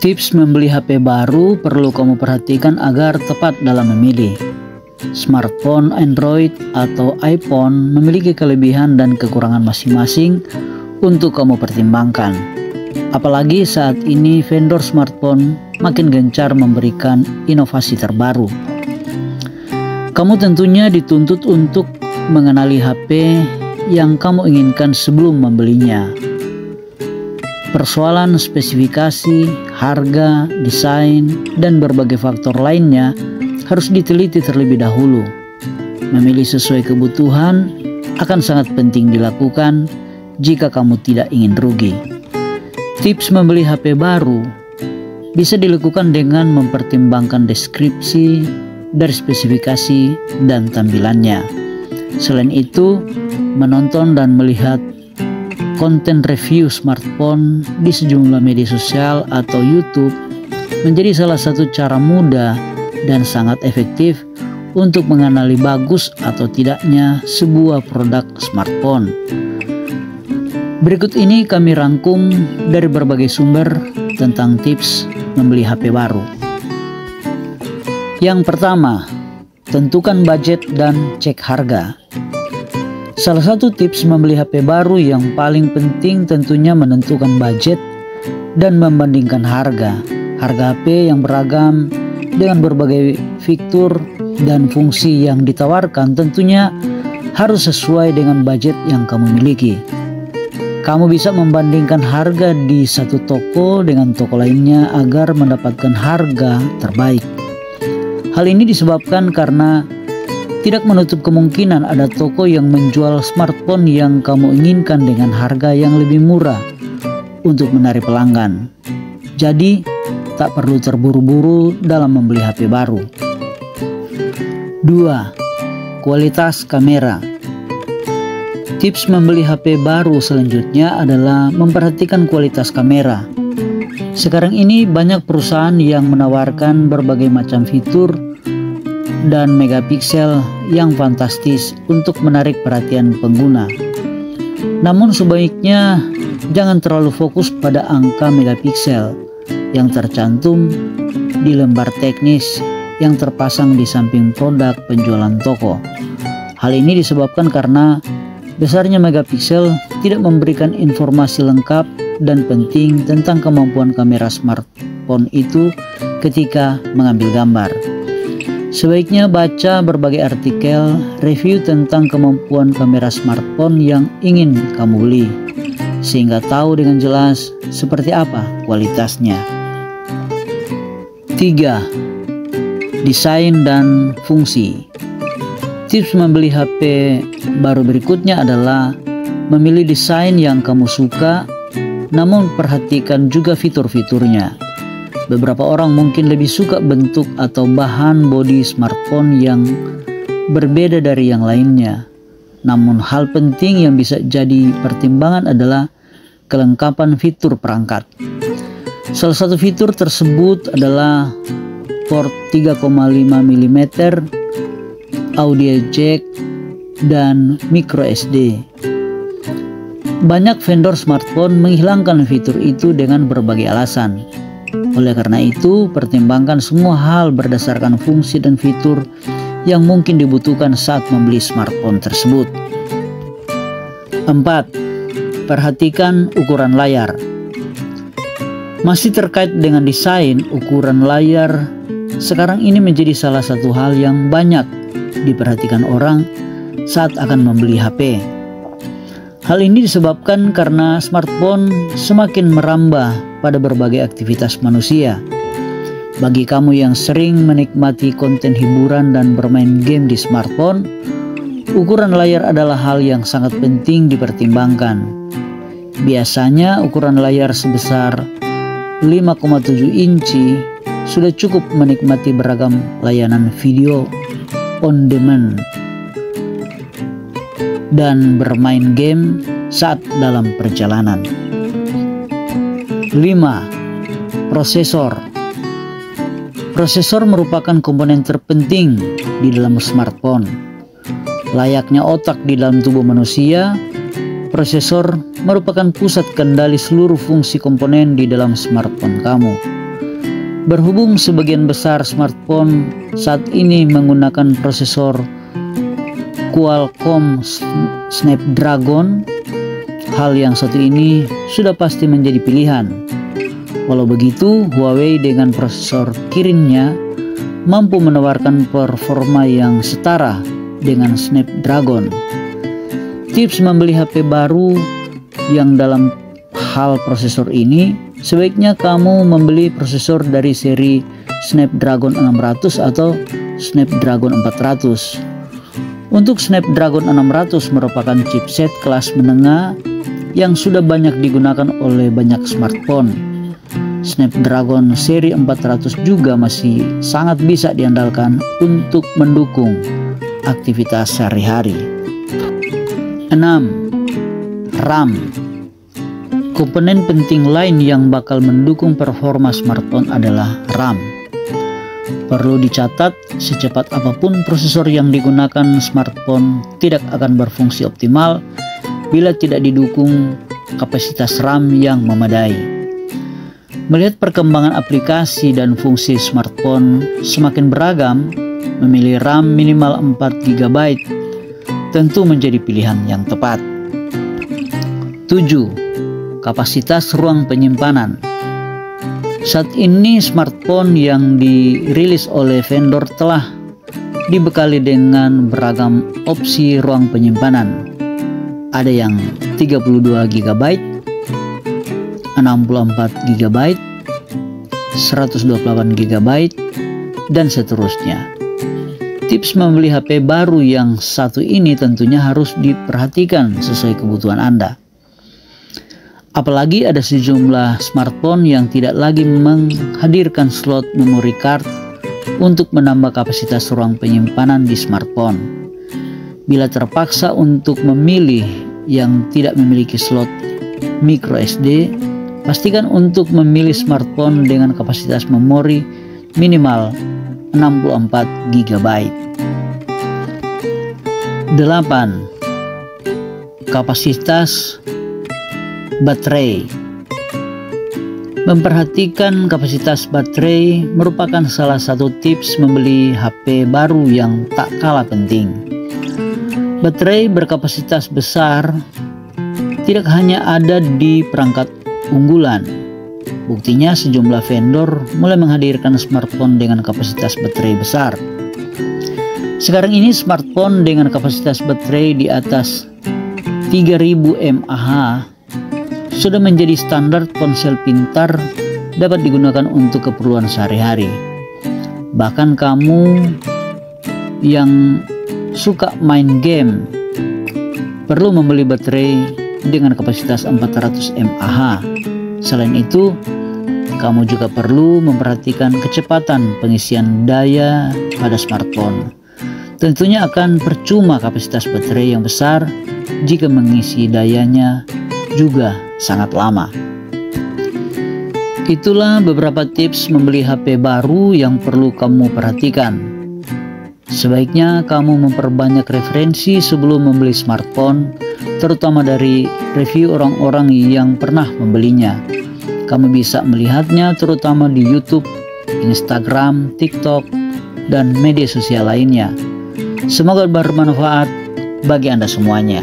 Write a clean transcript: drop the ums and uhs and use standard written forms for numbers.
Tips membeli HP baru perlu kamu perhatikan agar tepat dalam memilih. Smartphone Android atau iPhone memiliki kelebihan dan kekurangan masing-masing untuk kamu pertimbangkan. Apalagi saat ini vendor smartphone makin gencar memberikan inovasi terbaru. Kamu tentunya dituntut untuk mengenali HP yang kamu inginkan sebelum membelinya. Persoalan spesifikasi, harga, desain, dan berbagai faktor lainnya harus diteliti terlebih dahulu. Memilih sesuai kebutuhan akan sangat penting dilakukan jika kamu tidak ingin rugi. Tips membeli HP baru bisa dilakukan dengan mempertimbangkan deskripsi dari spesifikasi dan tampilannya. Selain itu, menonton dan melihat konten review smartphone di sejumlah media sosial atau YouTube menjadi salah satu cara mudah dan sangat efektif untuk mengenali bagus atau tidaknya sebuah produk smartphone. Berikut ini kami rangkum dari berbagai sumber tentang tips membeli HP baru. Yang pertama, tentukan budget dan cek harga. Salah satu tips membeli HP baru yang paling penting tentunya menentukan budget dan membandingkan harga. Harga HP yang beragam dengan berbagai fitur dan fungsi yang ditawarkan tentunya harus sesuai dengan budget yang kamu miliki. Kamu bisa membandingkan harga di satu toko dengan toko lainnya agar mendapatkan harga terbaik. Hal ini disebabkan karena tidak menutup kemungkinan ada toko yang menjual smartphone yang kamu inginkan dengan harga yang lebih murah untuk menarik pelanggan. Jadi, tak perlu terburu-buru dalam membeli HP baru. 2. Kualitas kamera. Tips membeli HP baru selanjutnya adalah memperhatikan kualitas kamera. Sekarang ini banyak perusahaan yang menawarkan berbagai macam fitur dan megapiksel yang fantastis untuk menarik perhatian pengguna. Namun sebaiknya jangan terlalu fokus pada angka megapiksel yang tercantum di lembar teknis yang terpasang di samping produk penjualan toko. Hal ini disebabkan karena besarnya megapiksel tidak memberikan informasi lengkap dan penting tentang kemampuan kamera smartphone itu ketika mengambil gambar. Sebaiknya baca berbagai artikel review tentang kemampuan kamera smartphone yang ingin kamu beli, sehingga tahu dengan jelas seperti apa kualitasnya. 3. Desain dan fungsi. Tips membeli HP baru berikutnya adalah memilih desain yang kamu suka, namun perhatikan juga fitur-fiturnya. Beberapa orang mungkin lebih suka bentuk atau bahan bodi smartphone yang berbeda dari yang lainnya. Namun hal penting yang bisa jadi pertimbangan adalah kelengkapan fitur perangkat. Salah satu fitur tersebut adalah port 3,5 mm, audio jack, dan micro SD. Banyak vendor smartphone menghilangkan fitur itu dengan berbagai alasan. Oleh karena itu, pertimbangkan semua hal berdasarkan fungsi dan fitur yang mungkin dibutuhkan saat membeli smartphone tersebut. 4. Perhatikan ukuran layar. Masih terkait dengan desain, ukuran layar sekarang ini menjadi salah satu hal yang banyak diperhatikan orang saat akan membeli HP. Hal ini disebabkan karena smartphone semakin merambah pada berbagai aktivitas manusia. Bagi kamu yang sering menikmati konten hiburan dan bermain game di smartphone, ukuran layar adalah hal yang sangat penting dipertimbangkan. Biasanya ukuran layar sebesar 5,7 inci sudah cukup menikmati beragam layanan video on demand dan bermain game saat dalam perjalanan. 5. Prosesor. Prosesor merupakan komponen terpenting di dalam smartphone. Layaknya otak di dalam tubuh manusia, prosesor merupakan pusat kendali seluruh fungsi komponen di dalam smartphone kamu. Berhubung sebagian besar smartphone saat ini menggunakan prosesor Qualcomm Snapdragon, hal yang satu ini sudah pasti menjadi pilihan. Walau begitu, Huawei dengan prosesor Kirinnya mampu menawarkan performa yang setara dengan Snapdragon. Tips membeli HP baru yang dalam hal prosesor ini, sebaiknya kamu membeli prosesor dari seri Snapdragon 600 atau Snapdragon 400. Untuk Snapdragon 600 merupakan chipset kelas menengah yang sudah banyak digunakan oleh banyak smartphone. Snapdragon seri 400 juga masih sangat bisa diandalkan untuk mendukung aktivitas sehari-hari. 6. RAM. Komponen penting lain yang bakal mendukung performa smartphone adalah RAM. Perlu dicatat, secepat apapun prosesor yang digunakan smartphone tidak akan berfungsi optimal bila tidak didukung kapasitas RAM yang memadai. Melihat perkembangan aplikasi dan fungsi smartphone semakin beragam, memilih RAM minimal 4 GB tentu menjadi pilihan yang tepat. 7. Kapasitas ruang penyimpanan. Saat ini smartphone yang dirilis oleh vendor telah dibekali dengan beragam opsi ruang penyimpanan. Ada yang 32 GB, 64 GB, 128 GB, dan seterusnya. Tips membeli HP baru yang satu ini tentunya harus diperhatikan sesuai kebutuhan Anda. Apalagi ada sejumlah smartphone yang tidak lagi menghadirkan slot memory card untuk menambah kapasitas ruang penyimpanan di smartphone. Bila terpaksa untuk memilih yang tidak memiliki slot micro SD, pastikan untuk memilih smartphone dengan kapasitas memori minimal 64 GB. 8. Kapasitas baterai. Memperhatikan kapasitas baterai merupakan salah satu tips membeli HP baru yang tak kalah penting. Baterai berkapasitas besar tidak hanya ada di perangkat unggulan. Buktinya sejumlah vendor mulai menghadirkan smartphone dengan kapasitas baterai besar. Sekarang ini smartphone dengan kapasitas baterai di atas 3000 mAh sudah menjadi standar ponsel pintar dapat digunakan untuk keperluan sehari-hari. Bahkan kamu yang suka main game perlu membeli baterai dengan kapasitas 400 mAh. Selain itu, kamu juga perlu memperhatikan kecepatan pengisian daya pada smartphone. Tentunya akan percuma kapasitas baterai yang besar jika mengisi dayanya juga sangat lama. Itulah beberapa tips membeli HP baru yang perlu kamu perhatikan. Sebaiknya kamu memperbanyak referensi sebelum membeli smartphone, terutama dari review orang-orang yang pernah membelinya. Kamu bisa melihatnya terutama di YouTube, Instagram, TikTok, dan media sosial lainnya. Semoga bermanfaat bagi Anda semuanya.